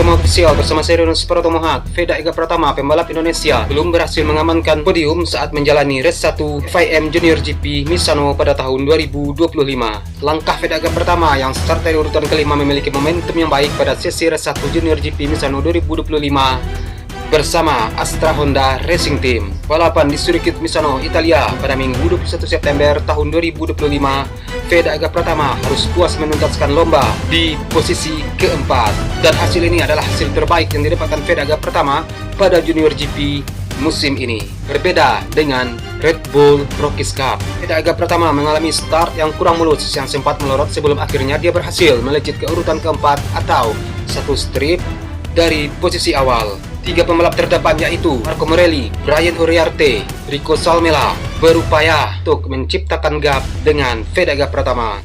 Pertama ofisial bersama Serionus Pratomohat, Veda Ega Pratama, pembalap Indonesia, belum berhasil mengamankan podium saat menjalani race 1 FIM Junior GP Misano pada tahun 2025. Langkah Veda Ega Pratama yang start dari urutan kelima memiliki momentum yang baik pada sesi race 1 Junior GP Misano 2025 bersama Astra Honda Racing Team. Balapan di Circuit Misano, Italia pada Minggu 21 September tahun 2025, Veda Ega Pratama harus puas menuntaskan lomba di posisi keempat. Dan hasil ini adalah hasil terbaik yang didapatkan Veda Ega Pratama pada Junior GP musim ini. Berbeda dengan Red Bull Rockies Cup, Veda Ega Pratama mengalami start yang kurang mulus yang sempat melorot sebelum akhirnya dia berhasil melejit ke urutan keempat atau satu strip dari posisi awal. Tiga pembalap terdepan yaitu Marco Morelli, Brian Uriarte, Rico Salmela berupaya untuk menciptakan gap dengan Veda Ega Pratama.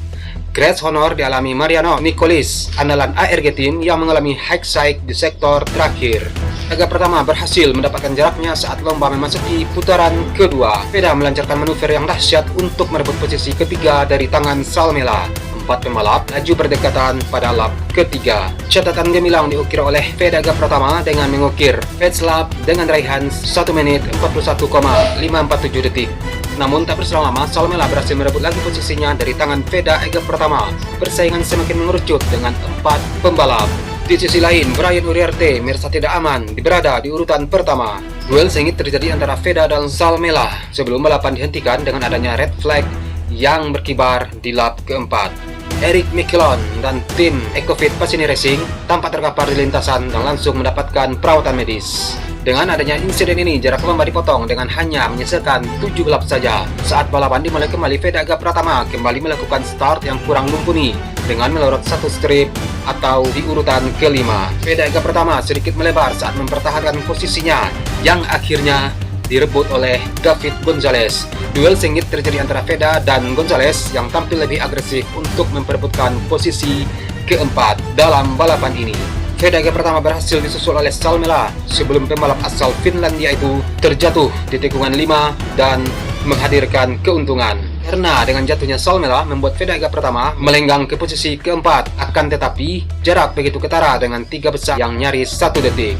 Crash honor dialami Mariano Nicolis, andalan ARG Team yang mengalami high side di sektor terakhir. Ega Pratama berhasil mendapatkan jaraknya saat lomba memasuki putaran kedua. Veda melancarkan manuver yang dahsyat untuk merebut posisi ketiga dari tangan Salmela. Empat pembalap laju berdekatan pada lap ketiga. Catatan gemilang diukir oleh Veda Ega Pratama dengan mengukir pit lap dengan raihan 1 menit 41,547 detik. Namun tak berselang lama, Salmela berhasil merebut lagi posisinya dari tangan Veda Ega Pratama. Persaingan semakin mengerucut dengan 4 pembalap. Di sisi lain, Brian Uriarte merasa tidak aman berada di urutan pertama. Duel sengit terjadi antara Veda dan Salmela sebelum balapan dihentikan dengan adanya red flag yang berkibar di lap keempat. Eric Michelon dan tim Ecofit Pasini Racing tampak terkapar di lintasan dan langsung mendapatkan perawatan medis. Dengan adanya insiden ini, jarak lomba dipotong dengan hanya menyisakan 7 lap saja. Saat balapan dimulai kembali, Veda Ega Pratama kembali melakukan start yang kurang mumpuni dengan melorot satu strip atau di urutan kelima. Veda Ega Pratama sedikit melebar saat mempertahankan posisinya yang akhirnya direbut oleh David Gonzalez. Duel sengit terjadi antara Veda dan Gonzalez yang tampil lebih agresif untuk memperebutkan posisi keempat dalam balapan ini. Veda Ega Pratama berhasil disusul oleh Salmela sebelum pembalap asal Finlandia itu terjatuh di tikungan 5 dan menghadirkan keuntungan. Karena dengan jatuhnya Salmela membuat Veda Ega Pratama melenggang ke posisi keempat, akan tetapi jarak begitu ketara dengan 3 besar yang nyaris 1 detik.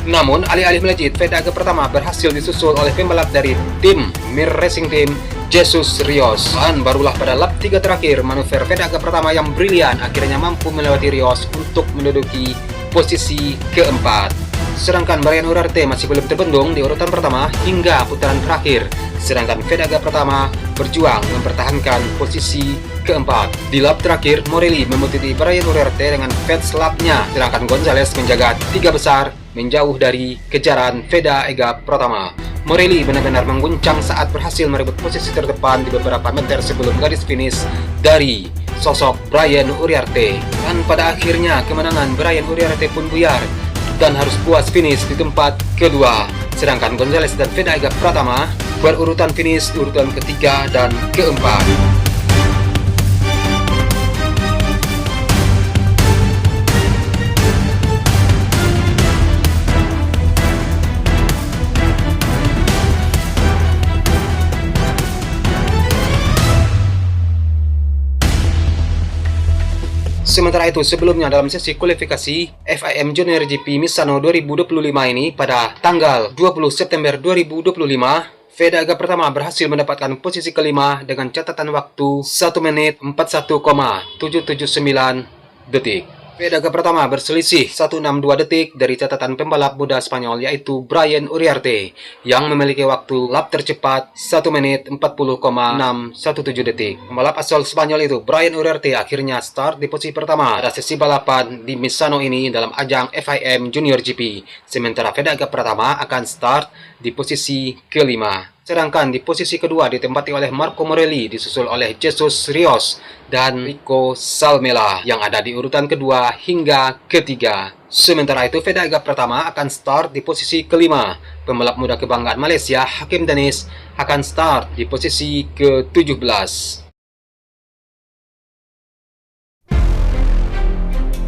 Namun, alih-alih melejit, Veda Ega Pratama berhasil disusul oleh pembalap dari tim Mir Racing Team, Jesus Rios. Dan barulah pada lap 3 terakhir, manuver Veda Ega Pratama yang brilian akhirnya mampu melewati Rios untuk menduduki posisi keempat. Sedangkan Brian Uriarte masih belum terbendung di urutan pertama hingga putaran terakhir. Sedangkan Veda Ega Pratama berjuang mempertahankan posisi keempat. Di lap terakhir, Morelli memutiti Brian Uriarte dengan fast lapnya, sedangkan Gonzalez menjaga 3 besar menjauh dari kejaran Veda Ega Pratama. Morelli benar-benar mengguncang saat berhasil merebut posisi terdepan di beberapa meter sebelum garis finish dari sosok Brian Uriarte. Dan pada akhirnya kemenangan Brian Uriarte pun buyar dan harus puas finish di tempat kedua. Sedangkan Gonzalez dan Veda Ega Pratama berurutan finish di urutan ketiga dan keempat. Sementara itu, sebelumnya dalam sesi kualifikasi FIM Junior GP Misano 2025 ini pada tanggal 20 September 2025, Veda Ega Pratama berhasil mendapatkan posisi kelima dengan catatan waktu 1 menit 41,779 detik. Veda Ega Pratama berselisih 162 detik dari catatan pembalap muda Spanyol yaitu Brian Uriarte yang memiliki waktu lap tercepat 1 menit 40,617 detik. Pembalap asal Spanyol itu Brian Uriarte akhirnya start di posisi pertama pada sesi balapan di Misano ini dalam ajang FIM Junior GP. Sementara Veda Ega Pratama akan start di posisi kelima. Sedangkan di posisi kedua ditempati oleh Marco Morelli disusul oleh Jesus Rios dan Rico Salmela yang ada di urutan kedua hingga ketiga. Sementara itu Veda Ega Pratama akan start di posisi kelima. Pembalap muda kebanggaan Malaysia Hakim Dennis akan start di posisi ke-17.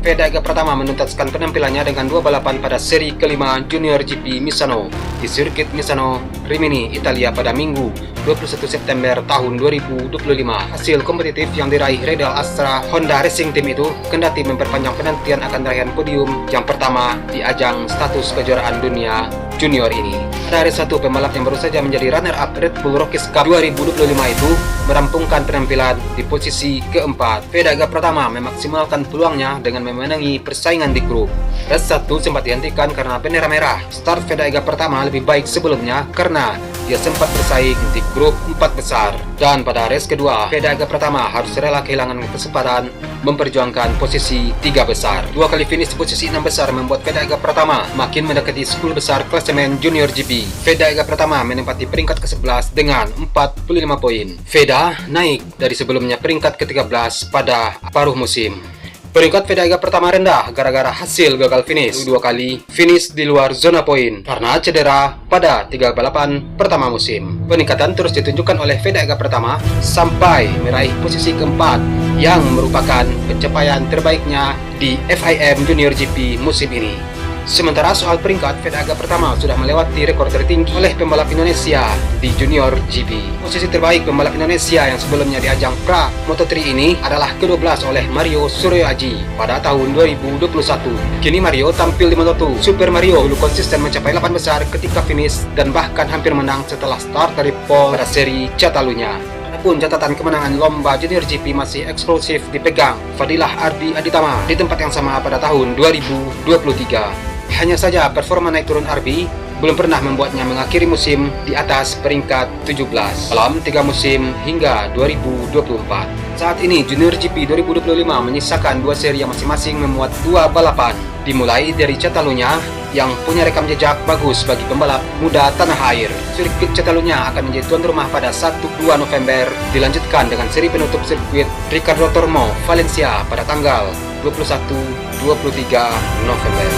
Veda Ega Pratama menuntaskan penampilannya dengan dua balapan pada seri kelima Junior GP Misano di sirkuit Misano, Rimini, Italia pada Minggu 21 September tahun 2025. Hasil kompetitif yang diraih Redal Astra Honda Racing Team itu kendati memperpanjang penantian akan raihan podium yang pertama di ajang status kejuaraan dunia junior ini. Pada hari satu, pembalap yang baru saja menjadi runner-up Red Bull Rockies Cup 2025 itu merampungkan penampilan di posisi keempat. Veda Ega Pratama memaksimalkan peluangnya dengan memenangi persaingan di grup. Race 1 sempat dihentikan karena bendera merah. Start Veda Ega Pratama lebih baik sebelumnya karena dia sempat bersaing di grup 4 besar. Dan pada race kedua, Veda Ega Pratama harus rela kehilangan kesempatan memperjuangkan posisi 3 besar. Dua kali finish di posisi 6 besar membuat Veda Ega Pratama makin mendekati 10 besar klasemen Junior GP. Veda Ega Pratama menempati peringkat ke-11 dengan 45 poin. Veda naik dari sebelumnya peringkat ke-13 pada paruh musim. Peringkat Veda Ega Pratama rendah gara-gara hasil gagal finish dua kali finish di luar zona poin karena cedera pada 3 balapan pertama musim. Peningkatan terus ditunjukkan oleh Veda Ega Pratama sampai meraih posisi keempat yang merupakan pencapaian terbaiknya di FIM Junior GP musim ini. Sementara soal peringkat, Veda Ega Pratama sudah melewati rekor tertinggi oleh pembalap Indonesia di Junior GP. Posisi terbaik pembalap Indonesia yang sebelumnya di ajang Pra Moto3 ini adalah ke-12 oleh Mario Suryoaji pada tahun 2021. Kini Mario tampil di Moto2. Super Mario dulu konsisten mencapai 8 besar ketika finish dan bahkan hampir menang setelah start dari pole pada seri Catalunya. Adapun catatan kemenangan lomba Junior GP masih eksklusif dipegang Fadilah Ardi Aditama di tempat yang sama pada tahun 2023. Hanya saja performa naik turun Arbi belum pernah membuatnya mengakhiri musim di atas peringkat 17 dalam 3 musim hingga 2024. Saat ini Junior GP 2025 menyisakan 2 seri yang masing-masing memuat 2 balapan, dimulai dari Catalunya yang punya rekam jejak bagus bagi pembalap muda tanah air. Sirkuit Catalunya akan menjadi tuan rumah pada 1-2 November, dilanjutkan dengan seri penutup sirkuit Ricardo Tormo, Valencia pada tanggal 21-23 November.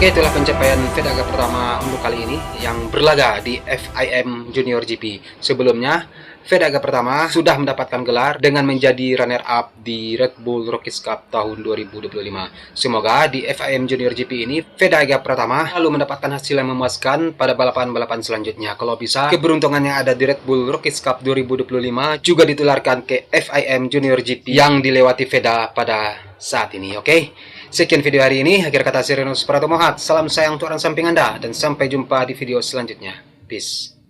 Oke, itulah pencapaian Veda Ega Pratama untuk kali ini yang berlaga di FIM Junior GP. Sebelumnya, Veda Ega Pratama sudah mendapatkan gelar dengan menjadi runner-up di Red Bull Rockies Cup tahun 2025. Semoga di FIM Junior GP ini, Veda Ega Pratama lalu mendapatkan hasil yang memuaskan pada balapan-balapan selanjutnya. Kalau bisa, keberuntungan yang ada di Red Bull Rockies Cup 2025 juga ditularkan ke FIM Junior GP yang dilewati Veda pada saat ini, oke? Sekian video hari ini, akhir kata Sirenus Pratomohat. Salam sayang untuk orang samping Anda, dan sampai jumpa di video selanjutnya. Peace.